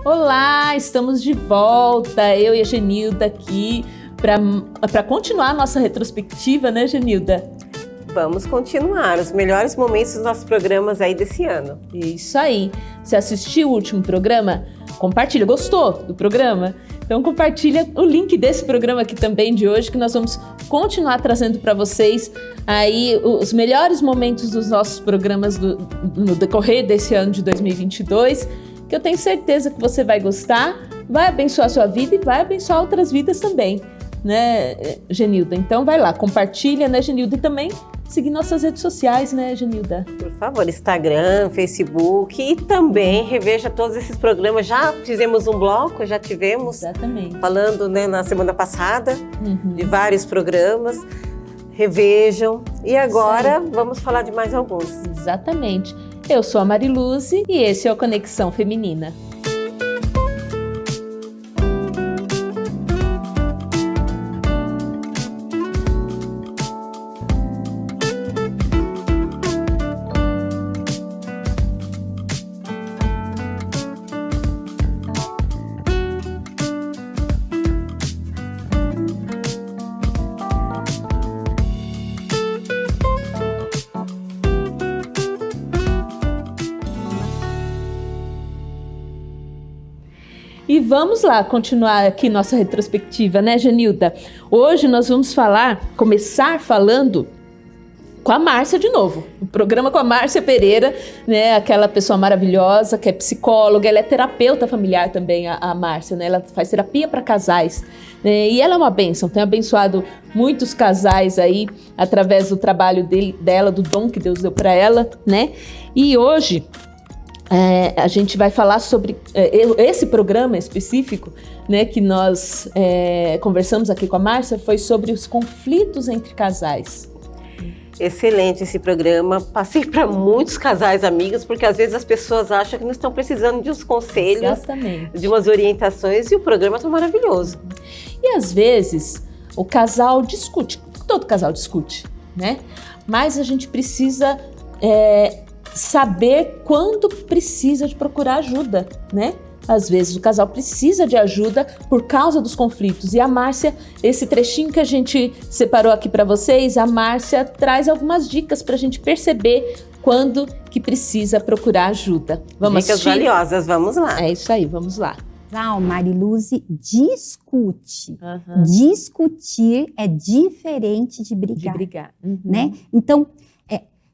Olá, estamos de volta, eu e a Genilda aqui para continuar a nossa retrospectiva, né, Genilda? Vamos continuar os melhores momentos dos nossos programas aí desse ano. Isso aí. Você assistiu o último programa? Compartilha. Gostou do programa? Então compartilha o link desse programa aqui também de hoje, que nós vamos continuar trazendo para vocês aí os melhores momentos dos nossos programas no decorrer desse ano de 2022, que eu tenho certeza que você vai gostar, vai abençoar a sua vida e vai abençoar outras vidas também, né, Genilda? Então vai lá, compartilha, né, Genilda? E também seguir nossas redes sociais, né, Genilda? Por favor, Instagram, Facebook e também reveja todos esses programas. Já fizemos um bloco, já tivemos. Exatamente. Falando, né, na semana passada de vários programas. Revejam. E agora vamos falar de mais alguns. Exatamente. Eu sou a Mariluze e esse é o Conexão Feminina. E vamos lá, continuar aqui nossa retrospectiva, né, Genilda? Hoje nós vamos começar falando com a Márcia de novo. O programa com a Márcia Pereira, né, aquela pessoa maravilhosa que é psicóloga, ela é terapeuta familiar também, a Márcia, né? Ela faz terapia para casais, né? E ela é uma bênção, tem abençoado muitos casais aí através do trabalho dela, do dom que Deus deu para ela, né? E hoje a gente vai falar sobre esse programa específico, né, que nós conversamos aqui com a Márcia, foi sobre os conflitos entre casais. Excelente esse programa. Passei para muitos casais amigos, porque às vezes as pessoas acham que não estão precisando de uns conselhos, exatamente, de umas orientações, e o programa está maravilhoso. E às vezes o casal discute, todo casal discute, né? Mas a gente precisa saber quando precisa de procurar ajuda, né? Às vezes o casal precisa de ajuda por causa dos conflitos. E a Márcia, esse trechinho que a gente separou aqui para vocês, a Márcia traz algumas dicas para a gente perceber quando que precisa procurar ajuda. Vamos Dicas assistir? valiosas, vamos lá. É isso aí, vamos lá. Mariluze, discute. Discutir é diferente de brigar. Né? Então,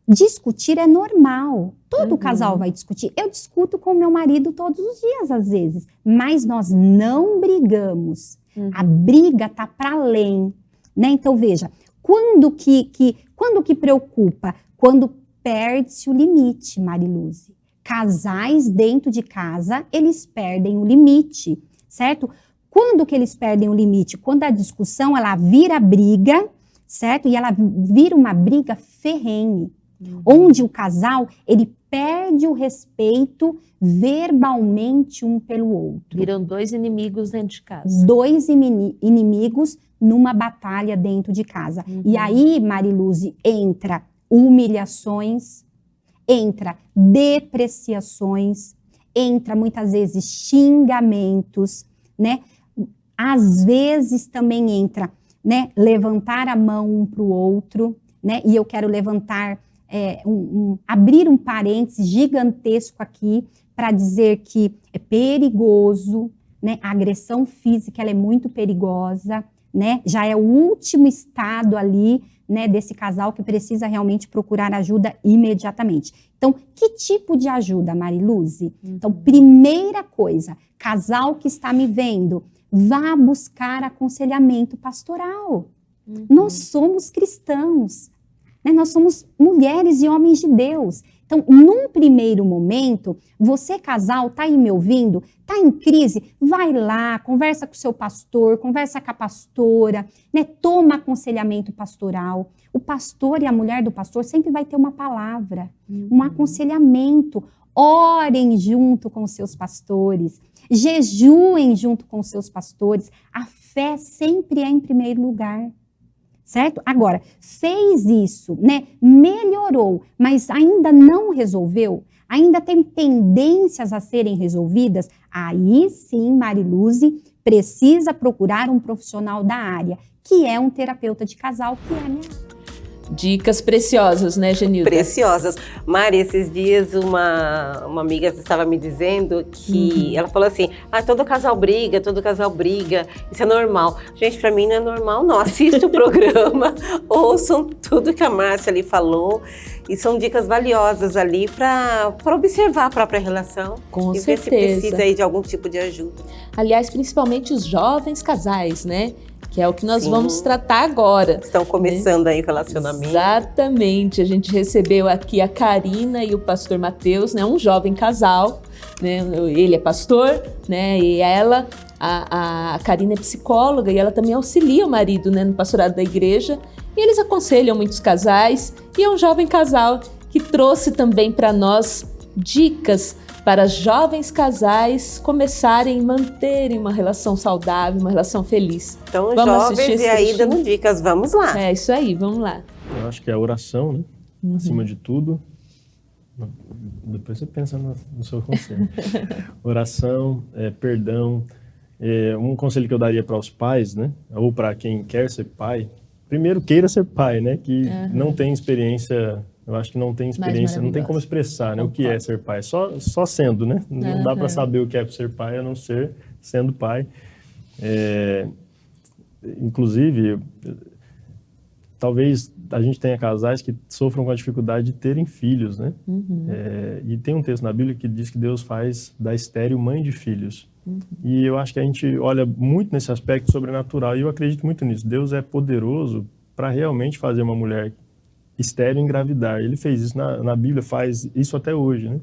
discutir é normal. Todo casal vai discutir. Eu discuto com meu marido todos os dias, às vezes. Mas nós não brigamos. A briga tá para além. Né? Então, veja, quando que preocupa? Quando perde-se o limite, Mariluze. Casais dentro de casa, eles perdem o limite, certo? Quando que eles perdem o limite? Quando a discussão, ela vira briga, certo? E ela vira uma briga ferrenha. Onde o casal, ele perde o respeito verbalmente um pelo outro. Viram dois inimigos dentro de casa. Dois inimigos numa batalha dentro de casa. E aí, Mariluze, entra humilhações, entra depreciações, entra muitas vezes xingamentos, né? Às vezes também entra, né, levantar a mão um para o outro, né? E eu quero levantar abrir um parênteses gigantesco aqui para dizer que é perigoso, né? A agressão física, ela é muito perigosa, né? Já é o último estado ali, né, desse casal que precisa realmente procurar ajuda imediatamente. Então, que tipo de ajuda, Mariluze? Então, primeira coisa, casal que está me vendo, vá buscar aconselhamento pastoral. Nós somos cristãos. Nós somos mulheres e homens de Deus. Então, num primeiro momento, você casal, tá aí me ouvindo, tá em crise, vai lá, conversa com o seu pastor, conversa com a pastora, né? Toma aconselhamento pastoral. O pastor e a mulher do pastor sempre vai ter uma palavra, um aconselhamento. Orem junto com os seus pastores, jejuem junto com os seus pastores. A fé sempre é em primeiro lugar. certo? Agora, fez isso, né? Melhorou, mas ainda não resolveu, ainda tem pendências a serem resolvidas, aí sim, Mariluze, precisa procurar um profissional da área, que é um terapeuta de casal, que é a minha. Dicas preciosas, né, Genilda? Preciosas. Mari, esses dias uma amiga estava me dizendo que ela falou assim, todo casal briga, isso é normal. Gente, para mim não é normal não, assista o programa, ouçam tudo que a Márcia ali falou e são dicas valiosas ali para observar a própria relação. Com e certeza. ver se precisa aí de algum tipo de ajuda. Aliás, principalmente os jovens casais, né? Que é o que nós Sim. vamos tratar agora. Estão começando aí o relacionamento. Exatamente. A gente recebeu aqui a Karina e o pastor Matheus, né? Um jovem casal, né? Ele é pastor, né? E ela, a Karina é psicóloga e ela também auxilia o marido, né? No pastorado da igreja. E eles aconselham muitos casais. E é um jovem casal que trouxe também para nós dicas para jovens casais começarem e manterem uma relação saudável, uma relação feliz. Então, vamos jovens, e aí dando dicas, vamos lá. É isso aí, vamos lá. Eu acho que é a oração, né? Acima de tudo. Depois você pensa no seu conselho. Oração, perdão. Um conselho que eu daria para os pais, né? Ou para quem quer ser pai. Primeiro, queira ser pai, né? Que não tem experiência... Eu acho que não tem experiência, não tem como expressar, né, o que é ser pai. Só sendo, né? Não dá para saber o que é ser pai, a não ser sendo pai. Inclusive, talvez a gente tenha casais que sofram com a dificuldade de terem filhos, né? E tem um texto na Bíblia que diz que Deus faz da estéril mãe de filhos. E eu acho que a gente olha muito nesse aspecto sobrenatural, e eu acredito muito nisso. Deus é poderoso para realmente fazer uma mulher estéril engravidar. Ele fez isso na Bíblia, faz isso até hoje, né?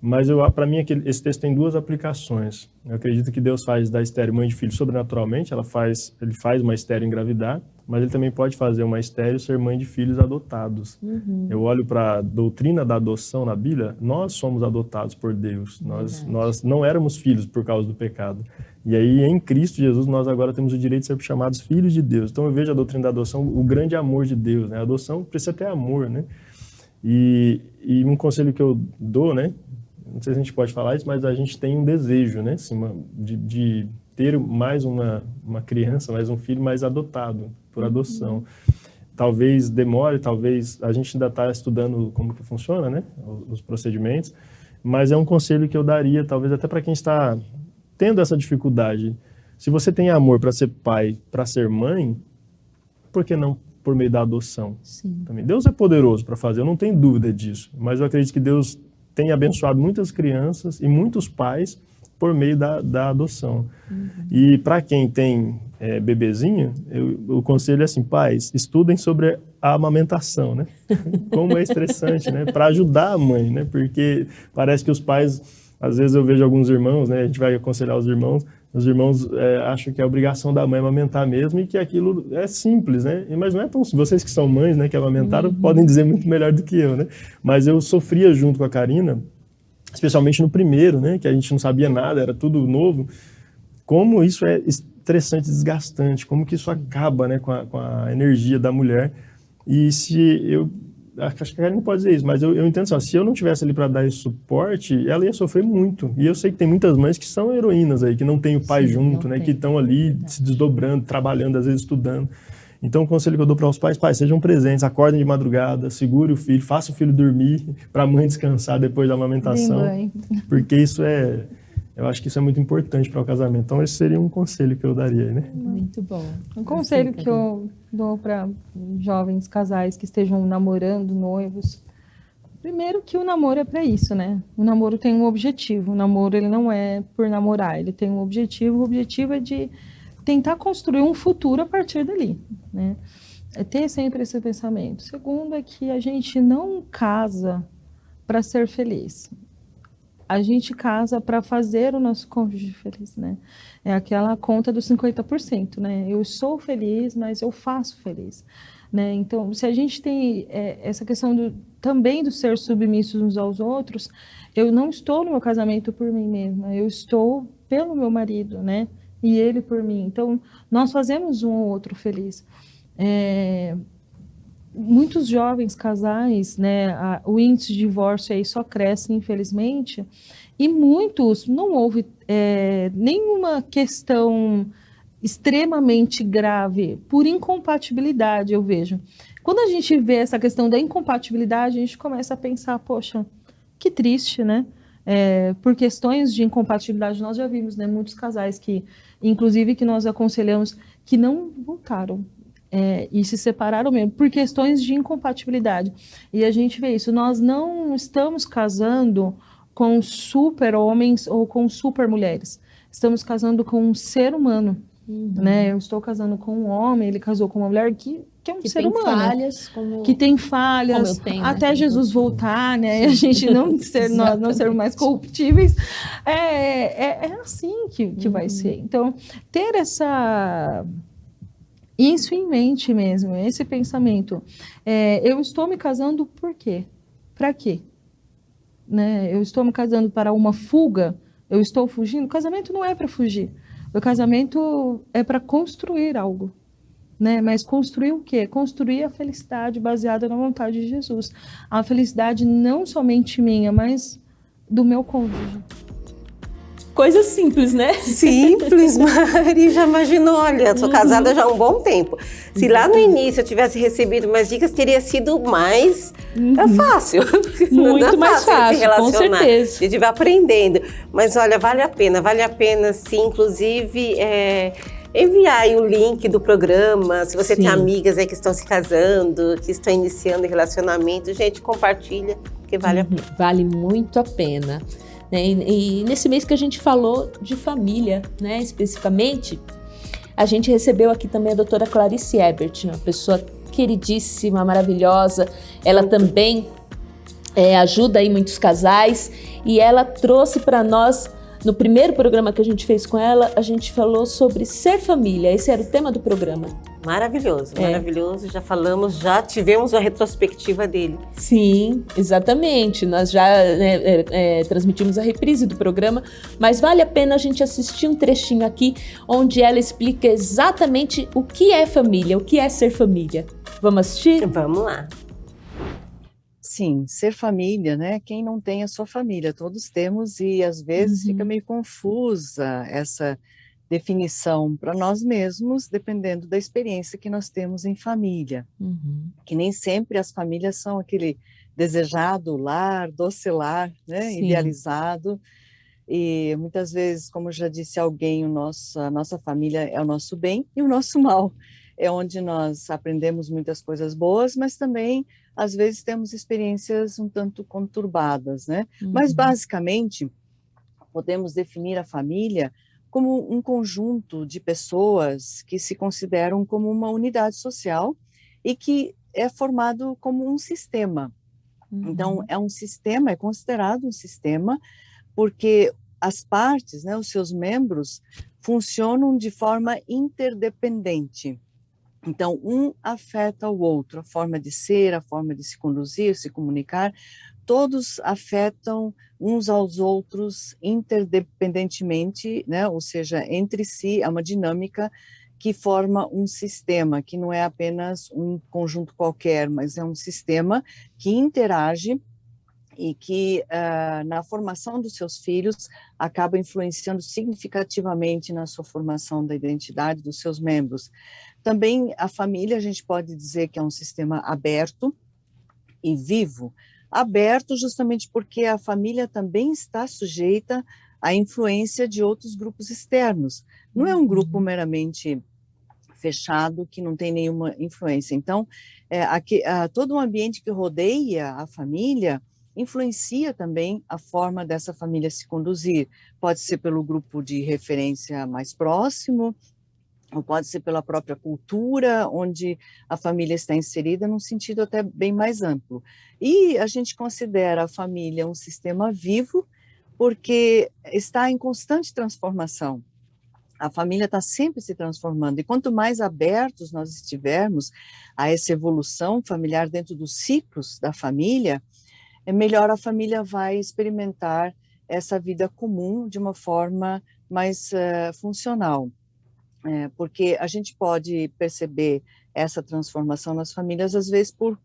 Mas para mim esse texto tem duas aplicações. Eu acredito que Deus faz da estéril mãe de filho sobrenaturalmente, ele faz uma estéril engravidar, mas ele também pode fazer uma estéril ser mãe de filhos adotados. Eu olho para a doutrina da adoção na Bíblia, nós somos adotados por Deus. Nós não éramos filhos por causa do pecado. E aí, em Cristo Jesus, nós agora temos o direito de ser chamados filhos de Deus. Então, eu vejo a doutrina da adoção, o grande amor de Deus, né? A adoção precisa ter amor, né? E um conselho que eu dou, né? Não sei se a gente pode falar isso, mas a gente tem um desejo, né? Assim, de ter mais uma criança, mais um filho mais adotado, por adoção. Talvez demore, talvez... A gente ainda está estudando como que funciona, né? Os procedimentos. Mas é um conselho que eu daria, talvez até para quem está tendo essa dificuldade. Se você tem amor para ser pai, para ser mãe, por que não por meio da adoção? Sim. Também. Deus é poderoso para fazer, eu não tenho dúvida disso. Mas eu acredito que Deus tem abençoado muitas crianças e muitos pais por meio da adoção. E para quem tem bebezinho, o conselho é assim, pais, estudem sobre a amamentação, né? Como é estressante, né? Para ajudar a mãe, né? Porque parece que os pais... Às vezes eu vejo alguns irmãos, né, a gente vai aconselhar os irmãos acham que é obrigação da mãe amamentar mesmo e que aquilo é simples, né? Mas não é tão simples. Vocês que são mães, né, que amamentaram, podem dizer muito melhor do que eu, né? Mas eu sofria junto com a Karina, especialmente no primeiro, né, que a gente não sabia nada, era tudo novo. Como isso é estressante, desgastante, como que isso acaba, né, com a energia da mulher. E se eu... Acho que a Karina não pode dizer isso, mas eu entendo assim, se eu não tivesse ali para dar esse suporte, ela ia sofrer muito. E eu sei que tem muitas mães que são heroínas aí, que não tem o pai junto, né, que estão ali se desdobrando, trabalhando, às vezes estudando. Então, o conselho que eu dou para os pais, sejam presentes, acordem de madrugada, segure o filho, faça o filho dormir, para a mãe descansar depois da amamentação. Porque isso eu acho que isso é muito importante para o casamento. Então, esse seria um conselho que eu daria, né? Muito bom. Um conselho que eu dou para jovens casais que estejam namorando, noivos. Primeiro que o namoro é para isso, né? O namoro tem um objetivo. O namoro, ele não é por namorar, ele tem um objetivo. O objetivo é de tentar construir um futuro a partir dali, né? É ter sempre esse pensamento. Segundo é que a gente não casa para ser feliz. A gente casa para fazer o nosso cônjuge feliz, né? É aquela conta dos 50%, né? Eu sou feliz, mas eu faço feliz, né? Então, se a gente tem essa questão também do ser submissos uns aos outros, eu não estou no meu casamento por mim mesma, eu estou pelo meu marido, né? E ele por mim. Então, nós fazemos um ou outro feliz. Muitos jovens casais, né, o índice de divórcio aí só cresce, infelizmente, e muitos não houve nenhuma questão extremamente grave por incompatibilidade, eu vejo. Quando a gente vê essa questão da incompatibilidade, a gente começa a pensar, poxa, que triste, né? Por questões de incompatibilidade, nós já vimos, né, muitos casais que, inclusive, que nós aconselhamos, que não voltaram. E se separaram mesmo por questões de incompatibilidade. E a gente vê isso. Nós não estamos casando com super homens ou com super mulheres. Estamos casando com um ser humano. Né? Eu estou casando com um homem, ele casou com uma mulher que é um ser humano. Falhas, que tem falhas, como eu tenho, até né? Jesus voltar, né? E a gente nós não ser mais corruptíveis. É assim que vai ser. Então, ter isso em mente mesmo, esse pensamento. Eu estou me casando por quê? Para quê? Né? Eu estou me casando para uma fuga? Eu estou fugindo? O casamento não é para fugir. O casamento é para construir algo. Né? Mas construir o quê? Construir a felicidade baseada na vontade de Jesus. A felicidade não somente minha, mas do meu cônjuge. Coisa simples, né? Simples, Mari, já imaginou, olha, sou casada já há um bom tempo. Se lá no início eu tivesse recebido mais dicas, teria sido mais fácil. Muito Não é mais fácil, se relacionar. com certeza. A gente vai aprendendo. Mas olha, vale a pena sim, inclusive enviar aí o link do programa, se você tem amigas aí que estão se casando, que estão iniciando relacionamento, gente, compartilha, porque vale a pena. Vale muito a pena. Né? E nesse mês que a gente falou de família, né, especificamente, a gente recebeu aqui também a doutora Clarice Ebert, uma pessoa queridíssima, maravilhosa. Ela também ajuda aí muitos casais e ela trouxe para nós, no primeiro programa que a gente fez com ela, a gente falou sobre ser família. Esse era o tema do programa. Maravilhoso, maravilhoso. Já tivemos a retrospectiva dele. Sim, exatamente. Nós já transmitimos a reprise do programa, mas vale a pena a gente assistir um trechinho aqui, onde ela explica exatamente o que é família, o que é ser família. Vamos assistir? Vamos lá. Sim, ser família, né? Quem não tem a sua família, todos temos e às vezes fica meio confusa essa definição para nós mesmos, dependendo da experiência que nós temos em família. Que nem sempre as famílias são aquele desejado lar, doce lar, né? Idealizado. E muitas vezes, como já disse alguém, a nossa família é o nosso bem e o nosso mal. É onde nós aprendemos muitas coisas boas, mas também, às vezes, temos experiências um tanto conturbadas, né? Mas, basicamente, podemos definir a família como um conjunto de pessoas que se consideram como uma unidade social e que é formado como um sistema. Então, é um sistema, é considerado um sistema, porque as partes, né, os seus membros, funcionam de forma interdependente. Então, um afeta o outro, a forma de ser, a forma de se conduzir, se comunicar, todos afetam uns aos outros interdependentemente, né? Ou seja, entre si, é uma dinâmica que forma um sistema, que não é apenas um conjunto qualquer, mas é um sistema que interage e que na formação dos seus filhos acaba influenciando significativamente na sua formação da identidade dos seus membros. Também a família, a gente pode dizer que é um sistema aberto e vivo. Aberto justamente porque a família também está sujeita à influência de outros grupos externos. Não é um grupo meramente fechado que não tem nenhuma influência. Então, todo o ambiente que rodeia a família influencia também a forma dessa família se conduzir. Pode ser pelo grupo de referência mais próximo, ou pode ser pela própria cultura, onde a família está inserida, num sentido até bem mais amplo. E a gente considera a família um sistema vivo, porque está em constante transformação. A família está sempre se transformando, e quanto mais abertos nós estivermos a essa evolução familiar dentro dos ciclos da família, melhor a família vai experimentar essa vida comum de uma forma mais funcional. Porque a gente pode perceber essa transformação nas famílias, às vezes por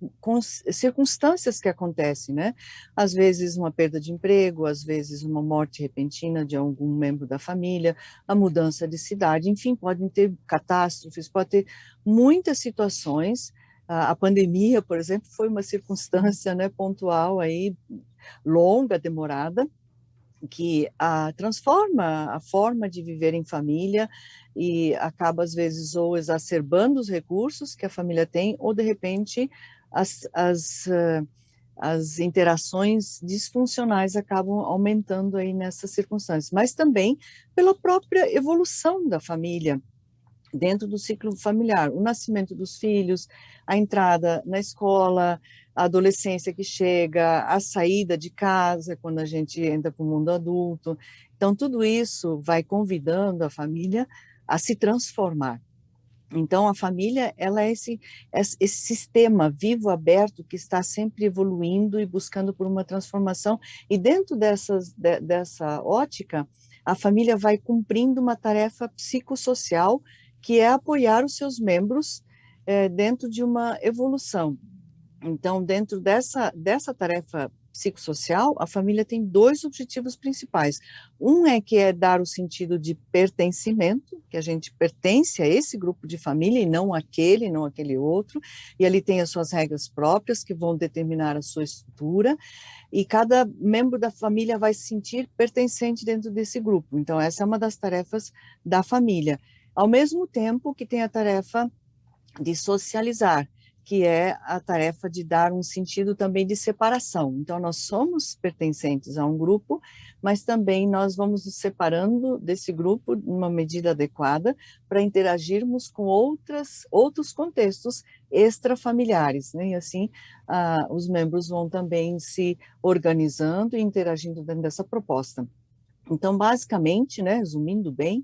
circunstâncias que acontecem, né? Às vezes uma perda de emprego, às vezes uma morte repentina de algum membro da família, a mudança de cidade, enfim, podem ter catástrofes, pode ter muitas situações. A pandemia, por exemplo, foi uma circunstância, né, pontual aí, longa, demorada, que transforma a forma de viver em família e acaba, às vezes, ou exacerbando os recursos que a família tem, ou, de repente, as interações disfuncionais acabam aumentando aí nessas circunstâncias, mas também pela própria evolução da família dentro do ciclo familiar, o nascimento dos filhos, a entrada na escola, a adolescência que chega, a saída de casa, quando a gente entra para o mundo adulto. Então, tudo isso vai convidando a família a se transformar. Então, a família, ela é esse sistema vivo, aberto, que está sempre evoluindo e buscando por uma transformação. E dentro dessa ótica, a família vai cumprindo uma tarefa psicossocial, que é apoiar os seus membros dentro de uma evolução. Então, dentro dessa tarefa psicossocial, a família tem 2 objetivos principais. Um que é dar o sentido de pertencimento, que a gente pertence a esse grupo de família e não aquele outro, e ali tem as suas regras próprias que vão determinar a sua estrutura, e cada membro da família vai se sentir pertencente dentro desse grupo. Então, essa é uma das tarefas da família. Ao mesmo tempo que tem a tarefa de socializar, que é a tarefa de dar um sentido também de separação. Então, nós somos pertencentes a um grupo, mas também nós vamos nos separando desse grupo numa medida adequada para interagirmos com outros contextos extrafamiliares, né? E assim, os membros vão também se organizando e interagindo dentro dessa proposta. Então, basicamente, né, resumindo bem,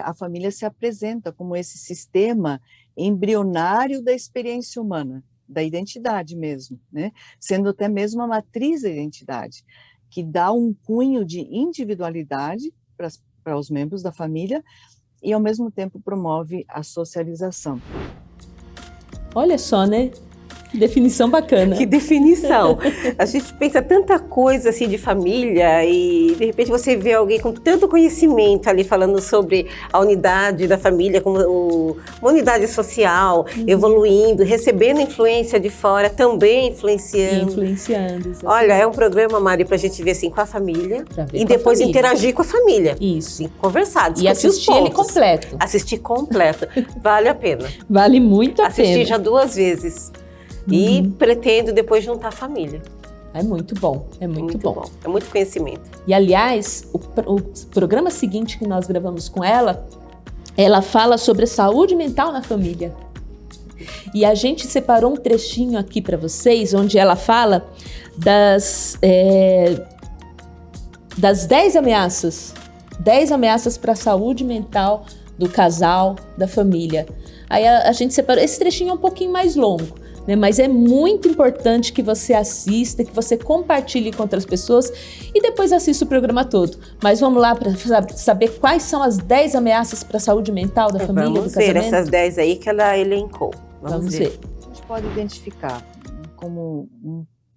a família se apresenta como esse sistema embrionário da experiência humana, da identidade mesmo, né? Sendo até mesmo a matriz da identidade, que dá um cunho de individualidade para os membros da família e, ao mesmo tempo, promove a socialização. Olha só, né? Que definição bacana. Que definição! A gente pensa tanta coisa assim de família e de repente você vê alguém com tanto conhecimento ali falando sobre a unidade da família como uma unidade social, evoluindo, recebendo influência de fora, também influenciando. Influenciando, exatamente. Olha, é um programa, Mari, pra gente ver assim com a família ver e com depois a família. Interagir com a família. Isso. E conversar, E discutir os assistir ele pontos. completo. Assistir completo. Vale a pena. Vale muito a Assisti pena. já 2 vezes. E pretendo depois juntar a família. É muito bom, é muito bom. É muito conhecimento. E, aliás, o programa seguinte que nós gravamos com ela fala sobre a saúde mental na família. E a gente separou um trechinho aqui para vocês, onde ela fala das 10 ameaças. 10 ameaças para a saúde mental do casal, da família. Aí a gente separou, esse trechinho é um pouquinho mais longo, né? Mas é muito importante que você assista, que você compartilhe com outras pessoas e depois assista o programa todo. Mas vamos lá para saber quais são as 10 ameaças para a saúde mental da família, Vamos do casamento? ver essas 10 aí que ela elencou. Vamos ver. A gente pode identificar como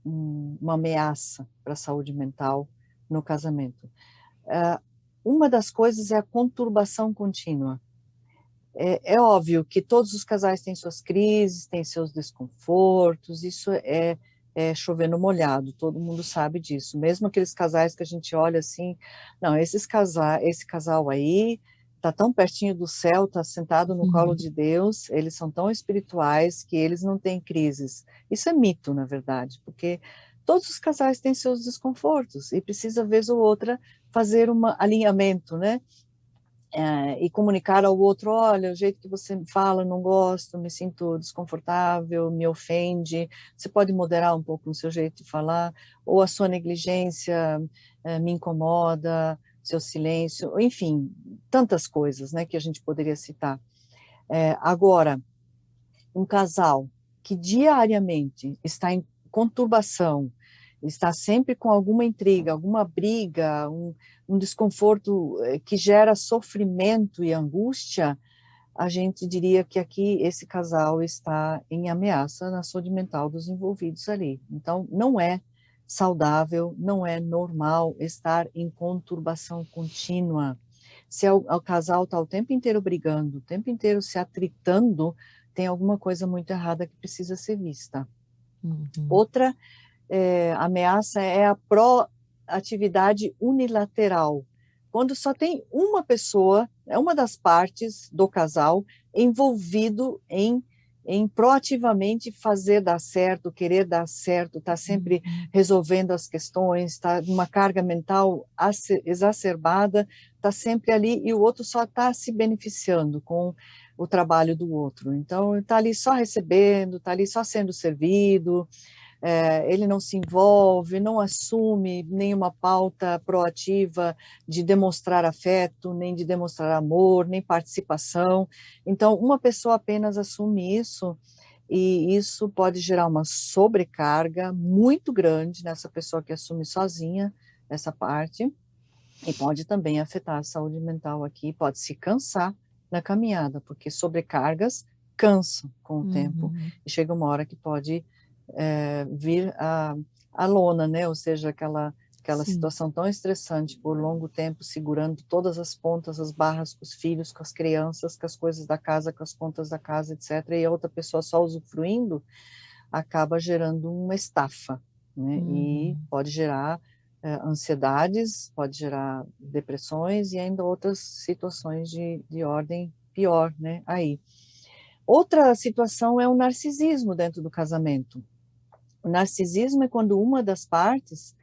uma ameaça para a saúde mental no casamento. Uma das coisas é a conturbação contínua. É óbvio que todos os casais têm suas crises, têm seus desconfortos, isso é chover no molhado, todo mundo sabe disso. Mesmo aqueles casais que a gente olha assim, não, esse casal aí está tão pertinho do céu, está sentado no colo de Deus, eles são tão espirituais que eles não têm crises. Isso é mito, na verdade, porque todos os casais têm seus desconfortos e precisa, vez ou outra, fazer um alinhamento, né? E comunicar ao outro, olha, o jeito que você fala, não gosto, me sinto desconfortável, me ofende, você pode moderar um pouco o seu jeito de falar, ou a sua negligência me incomoda, seu silêncio, enfim, tantas coisas, né, que a gente poderia citar. Agora, um casal que diariamente está em conturbação, está sempre com alguma intriga, alguma briga, um desconforto que gera sofrimento e angústia, a gente diria que aqui esse casal está em ameaça na saúde mental dos envolvidos ali. Então, não é saudável, não é normal estar em conturbação contínua. Se o casal está o tempo inteiro brigando, o tempo inteiro se atritando, tem alguma coisa muito errada que precisa ser vista. Outra ameaça é a proatividade unilateral. Quando só tem uma pessoa, é uma das partes do casal, envolvido em proativamente fazer dar certo, querer dar certo, está sempre resolvendo as questões, está numa carga mental exacerbada, está sempre ali e o outro só está se beneficiando com o trabalho do outro. Então, está ali só recebendo, está ali só sendo servido, ele não se envolve, não assume nenhuma pauta proativa de demonstrar afeto, nem de demonstrar amor, nem participação. Então, uma pessoa apenas assume isso, e isso pode gerar uma sobrecarga muito grande nessa pessoa que assume sozinha essa parte, e pode também afetar a saúde mental aqui, pode se cansar na caminhada, porque sobrecargas cansam com o tempo, e chega uma hora que pode vir a lona, né? Ou seja, aquela situação tão estressante por longo tempo, segurando todas as pontas, as barras com os filhos, com as crianças, com as coisas da casa, com as contas da casa, etc. E a outra pessoa só usufruindo, acaba gerando uma estafa, né? E pode gerar ansiedades, pode gerar depressões e ainda outras situações de ordem pior, né? Aí. Outra situação é o narcisismo dentro do casamento. O narcisismo é quando uma das partes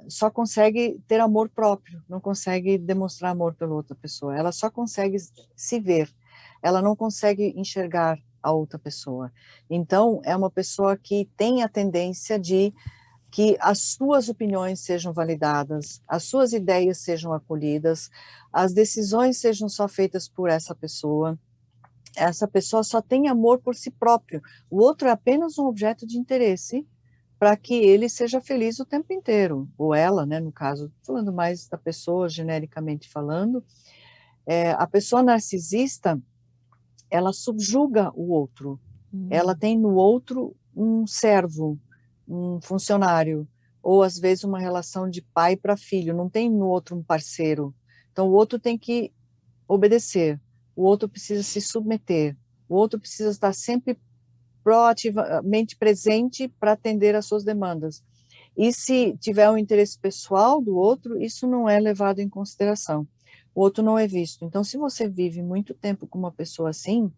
só consegue ter amor próprio, não consegue demonstrar amor pela outra pessoa, ela só consegue se ver, ela não consegue enxergar a outra pessoa. Então, é uma pessoa que tem a tendência de que as suas opiniões sejam validadas, as suas ideias sejam acolhidas, as decisões sejam só feitas por essa pessoa só tem amor por si próprio. O outro é apenas um objeto de interesse para que ele seja feliz o tempo inteiro. Ou ela, né, no caso, falando mais da pessoa, genericamente falando, a pessoa narcisista, ela subjuga o outro. Ela tem no outro um servo, um funcionário, ou às vezes uma relação de pai para filho, não tem no outro um parceiro. Então o outro tem que obedecer. O outro precisa se submeter, o outro precisa estar sempre proativamente presente para atender às suas demandas. E se tiver um interesse pessoal do outro, isso não é levado em consideração. O outro não é visto. Então, se você vive muito tempo com uma pessoa assim,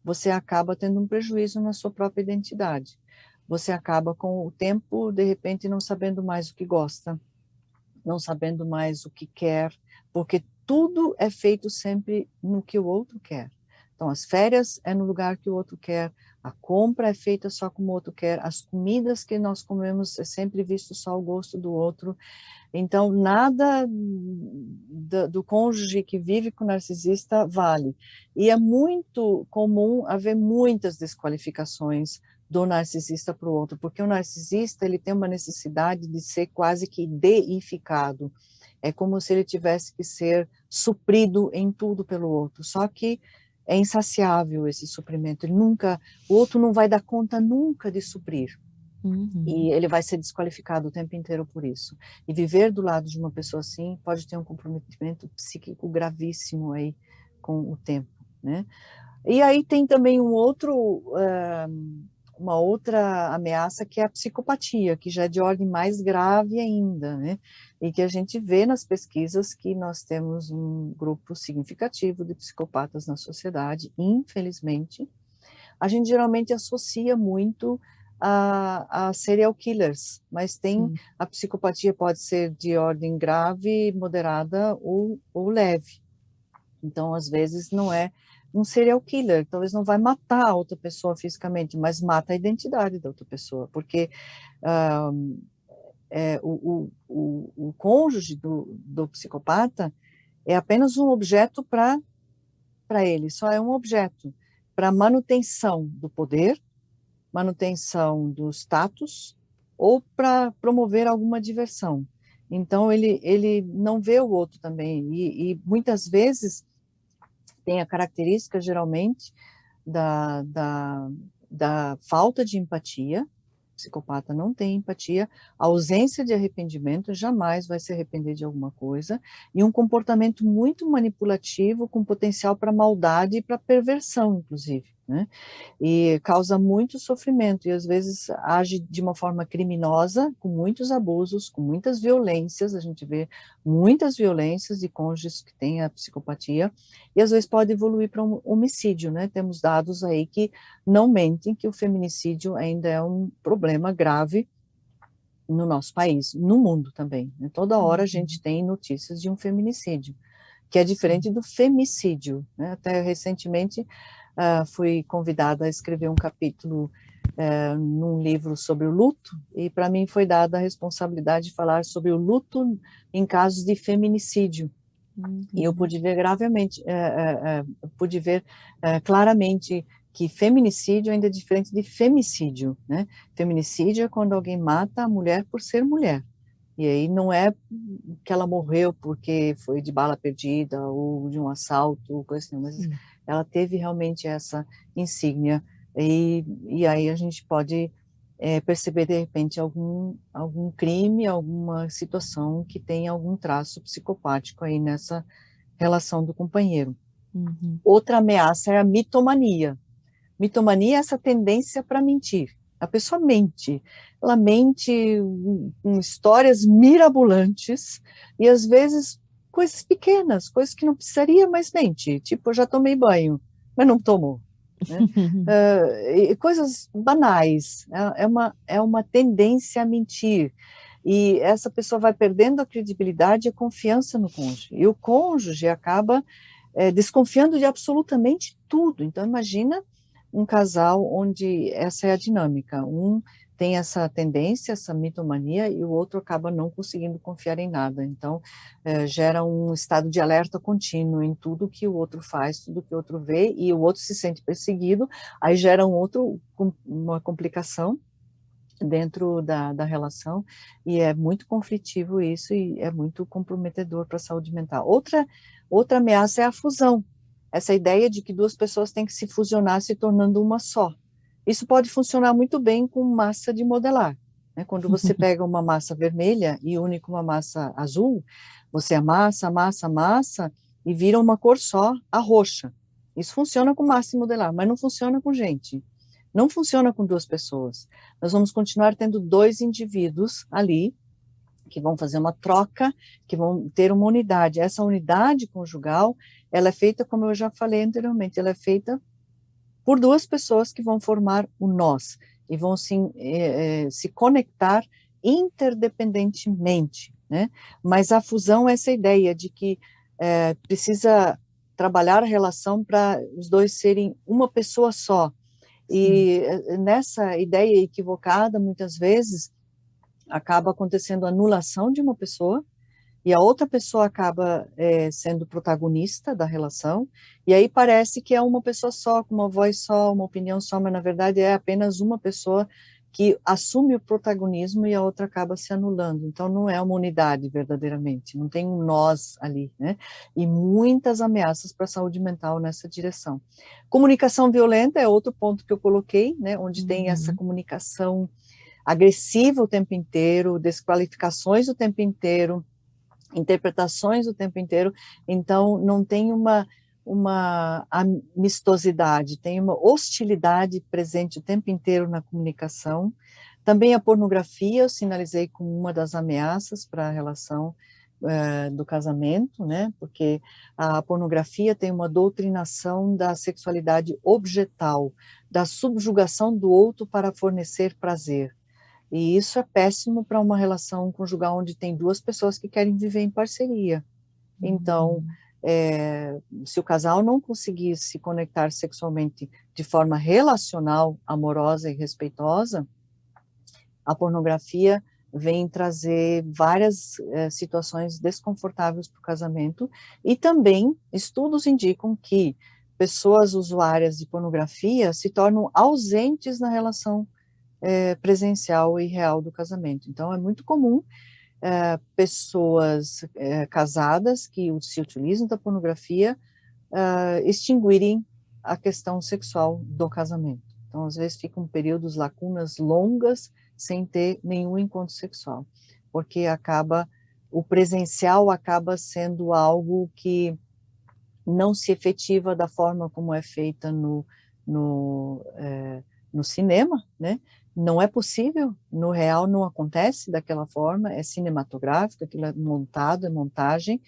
você acaba tendo um prejuízo na sua própria identidade. Você acaba com o tempo, de repente, não sabendo mais o que gosta, não sabendo mais o que quer, porque tudo é feito sempre no que o outro quer. Então, as férias é no lugar que o outro quer, a compra é feita só como o outro quer, as comidas que nós comemos é sempre visto só o gosto do outro. Então, nada do cônjuge que vive com narcisista vale. E é muito comum haver muitas desqualificações do narcisista para o outro, porque o narcisista ele tem uma necessidade de ser quase que deificado. É como se ele tivesse que ser suprido em tudo pelo outro, só que é insaciável esse suprimento, o outro não vai dar conta nunca de suprir, e ele vai ser desqualificado o tempo inteiro por isso. E viver do lado de uma pessoa assim pode ter um comprometimento psíquico gravíssimo aí com o tempo, né? E aí tem também uma outra ameaça, que é a psicopatia, que já é de ordem mais grave ainda, né? E que a gente vê nas pesquisas que nós temos um grupo significativo de psicopatas na sociedade, infelizmente. A gente geralmente associa muito a serial killers, mas a psicopatia pode ser de ordem grave, moderada ou leve. Então, às vezes, não é um serial killer, talvez não vai matar a outra pessoa fisicamente, mas mata a identidade da outra pessoa, porque o cônjuge do psicopata é apenas um objeto para ele, só é um objeto para manutenção do poder, manutenção do status, ou para promover alguma diversão. Então, ele não vê o outro também, e muitas vezes tem a característica, geralmente, da falta de empatia. O psicopata não tem empatia, a ausência de arrependimento, jamais vai se arrepender de alguma coisa, e um comportamento muito manipulativo, com potencial para maldade e para perversão, inclusive, né? E causa muito sofrimento, e às vezes age de uma forma criminosa, com muitos abusos, com muitas violências. A gente vê muitas violências de cônjuges que têm a psicopatia, e às vezes pode evoluir para um homicídio, né? Temos dados aí que não mentem que o feminicídio ainda é um problema grave no nosso país, no mundo também, né? Toda hora a gente tem notícias de um feminicídio, que é diferente do femicídio, né? Até recentemente fui convidada a escrever um capítulo num livro sobre o luto, e para mim foi dada a responsabilidade de falar sobre o luto em casos de feminicídio. E eu pude ver claramente que feminicídio ainda é diferente de femicídio, né? Feminicídio é quando alguém mata a mulher por ser mulher. E aí não é que ela morreu porque foi de bala perdida ou de um assalto, coisa assim, mas ela teve realmente essa insígnia. E aí a gente pode perceber, de repente, algum crime, alguma situação que tenha algum traço psicopático aí nessa relação do companheiro. Outra ameaça é a mitomania. Mitomania é essa tendência para mentir. A pessoa mente, ela mente com histórias mirabolantes, e às vezes coisas pequenas, coisas que não precisaria, mas mente. Tipo, eu já tomei banho, mas não tomou. Né? E coisas banais. É uma tendência a mentir. E essa pessoa vai perdendo a credibilidade e a confiança no cônjuge. E o cônjuge acaba desconfiando de absolutamente tudo. Então, imagina um casal onde essa é a dinâmica. Um tem essa tendência, essa mitomania, e o outro acaba não conseguindo confiar em nada. Então, gera um estado de alerta contínuo em tudo que o outro faz, tudo que o outro vê, e o outro se sente perseguido, aí gera uma complicação dentro da relação, e é muito conflitivo isso, e é muito comprometedor para a saúde mental. Outra ameaça é a fusão. Essa ideia de que duas pessoas têm que se fusionar, se tornando uma só. Isso pode funcionar muito bem com massa de modelar, né? Quando você pega uma massa vermelha e une com uma massa azul, você amassa, amassa, amassa, e vira uma cor só, a roxa. Isso funciona com massa de modelar, mas não funciona com gente. Não funciona com duas pessoas. Nós vamos continuar tendo dois indivíduos ali, que vão fazer uma troca, que vão ter uma unidade. Essa unidade conjugal, ela é feita, como eu já falei anteriormente, ela é feita por duas pessoas que vão formar o nós, e vão se conectar interdependentemente, né? Mas a fusão é essa ideia de que precisa trabalhar a relação para os dois serem uma pessoa só. E nessa ideia equivocada, muitas vezes, acaba acontecendo a anulação de uma pessoa, e a outra pessoa acaba sendo protagonista da relação, e aí parece que é uma pessoa só, com uma voz só, uma opinião só, mas na verdade é apenas uma pessoa que assume o protagonismo, e a outra acaba se anulando. Então não é uma unidade verdadeiramente, não tem um nós ali, né? E muitas ameaças para a saúde mental nessa direção. Comunicação violenta é outro ponto que eu coloquei, né? Onde tem essa comunicação agressiva o tempo inteiro, desqualificações o tempo inteiro, interpretações o tempo inteiro. Então não tem uma amistosidade, tem uma hostilidade presente o tempo inteiro na comunicação. Também a pornografia, eu sinalizei como uma das ameaças para a relação do casamento, né? Porque a pornografia tem uma doutrinação da sexualidade objetal, da subjugação do outro para fornecer prazer. E isso é péssimo para uma relação conjugal onde tem duas pessoas que querem viver em parceria. Então, se o casal não conseguir se conectar sexualmente de forma relacional, amorosa e respeitosa, a pornografia vem trazer várias situações desconfortáveis para o casamento, e também estudos indicam que pessoas usuárias de pornografia se tornam ausentes na relação presencial e real do casamento. Então, é muito comum pessoas casadas que se utilizam da pornografia extinguirem a questão sexual do casamento. Então, às vezes, ficam períodos, lacunas longas, sem ter nenhum encontro sexual, porque o presencial acaba sendo algo que não se efetiva da forma como é feita no cinema, né? Não é possível, no real não acontece daquela forma, é cinematográfico, aquilo é montado, é montagem,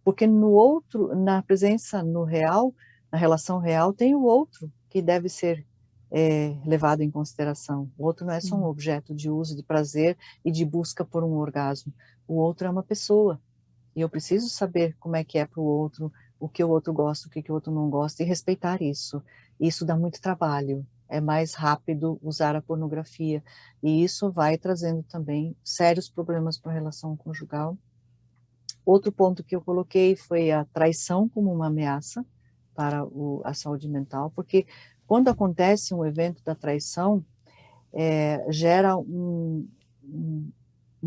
porque na presença no real, na relação real, tem o outro que deve ser levado em consideração. O outro não é só um objeto de uso, de prazer e de busca por um orgasmo. O outro é uma pessoa, e eu preciso saber como é que é para o outro, o que o outro gosta, o que o outro não gosta, e respeitar isso. Isso dá muito trabalho. É mais rápido usar a pornografia, e isso vai trazendo também sérios problemas para a relação conjugal. Outro ponto que eu coloquei foi a traição como uma ameaça para a saúde mental, porque quando acontece um evento da traição, gera uma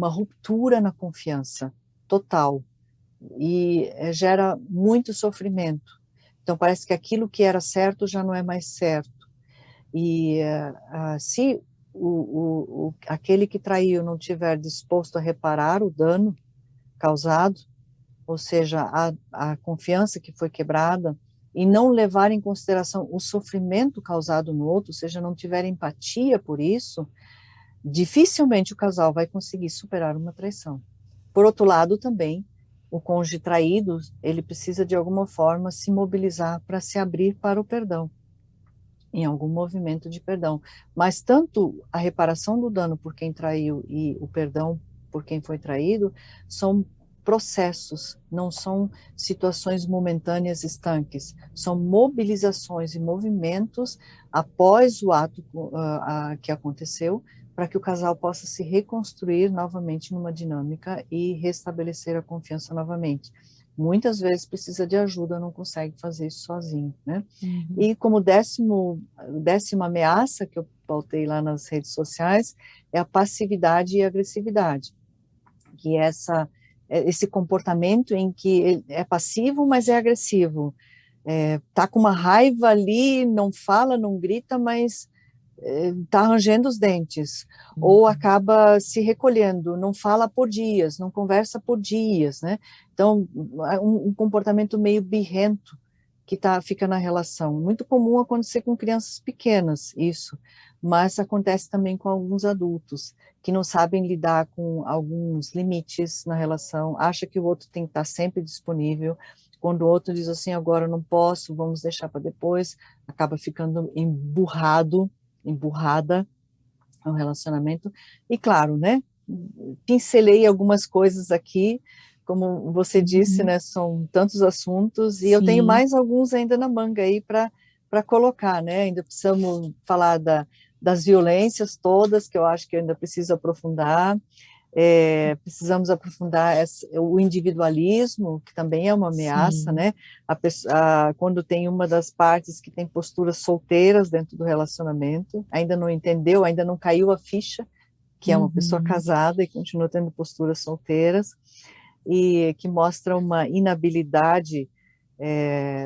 ruptura na confiança total, e gera muito sofrimento. Então parece que aquilo que era certo já não é mais certo. E se aquele que traiu não estiver disposto a reparar o dano causado, ou seja, a confiança que foi quebrada, e não levar em consideração o sofrimento causado no outro, ou seja, não tiver empatia por isso, dificilmente o casal vai conseguir superar uma traição. Por outro lado, também, o cônjuge traído, ele precisa de alguma forma se mobilizar para se abrir para o perdão, em algum movimento de perdão. Mas tanto a reparação do dano por quem traiu e o perdão por quem foi traído são processos, não são situações momentâneas estanques, são mobilizações e movimentos após o ato que aconteceu, para que o casal possa se reconstruir novamente numa dinâmica e restabelecer a confiança novamente. Muitas vezes precisa de ajuda, não consegue fazer isso sozinho, né? Uhum. E como décima ameaça que eu pautei lá nas redes sociais é a passividade e a agressividade, que é esse comportamento em que ele é passivo, mas é agressivo. Tá com uma raiva ali, não fala, não grita, mas tá rangendo os dentes, ou acaba se recolhendo, não fala por dias, não conversa por dias, né? Então, um comportamento meio birrento que fica na relação. Muito comum acontecer com crianças pequenas, isso, mas acontece também com alguns adultos, que não sabem lidar com alguns limites na relação, acha que o outro tem que estar sempre disponível. Quando o outro diz assim, agora não posso, vamos deixar para depois, acaba ficando emburrada no relacionamento. E claro, né, pincelei algumas coisas aqui, como você disse, né, são tantos assuntos, e Sim. eu tenho mais alguns ainda na manga aí para colocar, né, ainda precisamos falar das violências todas, que eu acho que eu ainda preciso aprofundar, precisamos aprofundar o individualismo, que também é uma ameaça, Sim. né, quando tem uma das partes que tem posturas solteiras dentro do relacionamento, ainda não entendeu, ainda não caiu a ficha, que é uma pessoa casada e continua tendo posturas solteiras, e que mostra uma inabilidade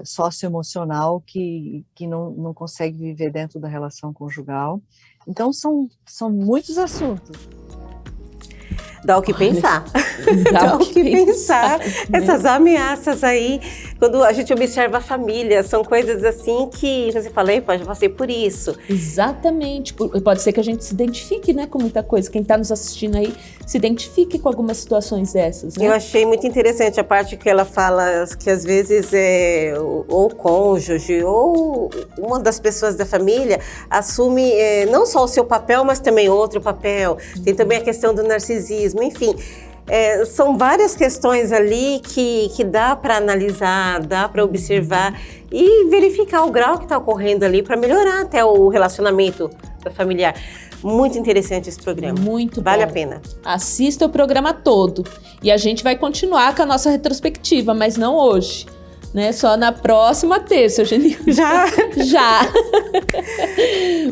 socioemocional que não consegue viver dentro da relação conjugal. Então, são muitos assuntos. Dá o que pensar. Dá o que pensar. Essas ameaças aí, quando a gente observa a família, são coisas assim que você fala, eu passei por isso. Exatamente. Pode ser que a gente se identifique, né, com muita coisa. Quem está nos assistindo aí se identifique com algumas situações dessas, né? Eu achei muito interessante a parte que ela fala que às vezes ou o cônjuge ou uma das pessoas da família assume não só o seu papel, mas também outro papel. Tem também a questão do narcisismo, enfim. São várias questões ali que dá para analisar, dá para observar e verificar o grau que está ocorrendo ali para melhorar até o relacionamento familiar. Muito interessante esse programa. Muito Vale bom. a pena. Assista o programa todo. E a gente vai continuar com a nossa retrospectiva, mas não hoje. né? Só na próxima terça, Genilda. Já!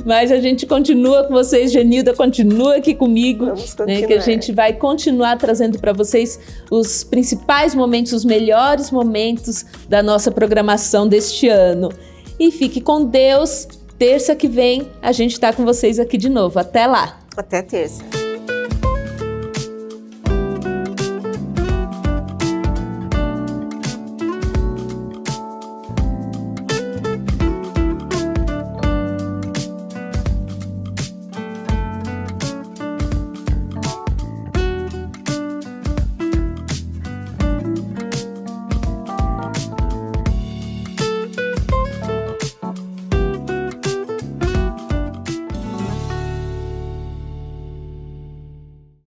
Mas a gente continua com vocês, Genilda continua aqui comigo. Vamos né? continuar. Que a gente vai continuar trazendo para vocês os principais momentos, os melhores momentos da nossa programação deste ano. E fique com Deus. Terça que vem a gente está com vocês aqui de novo. Até lá! Até terça.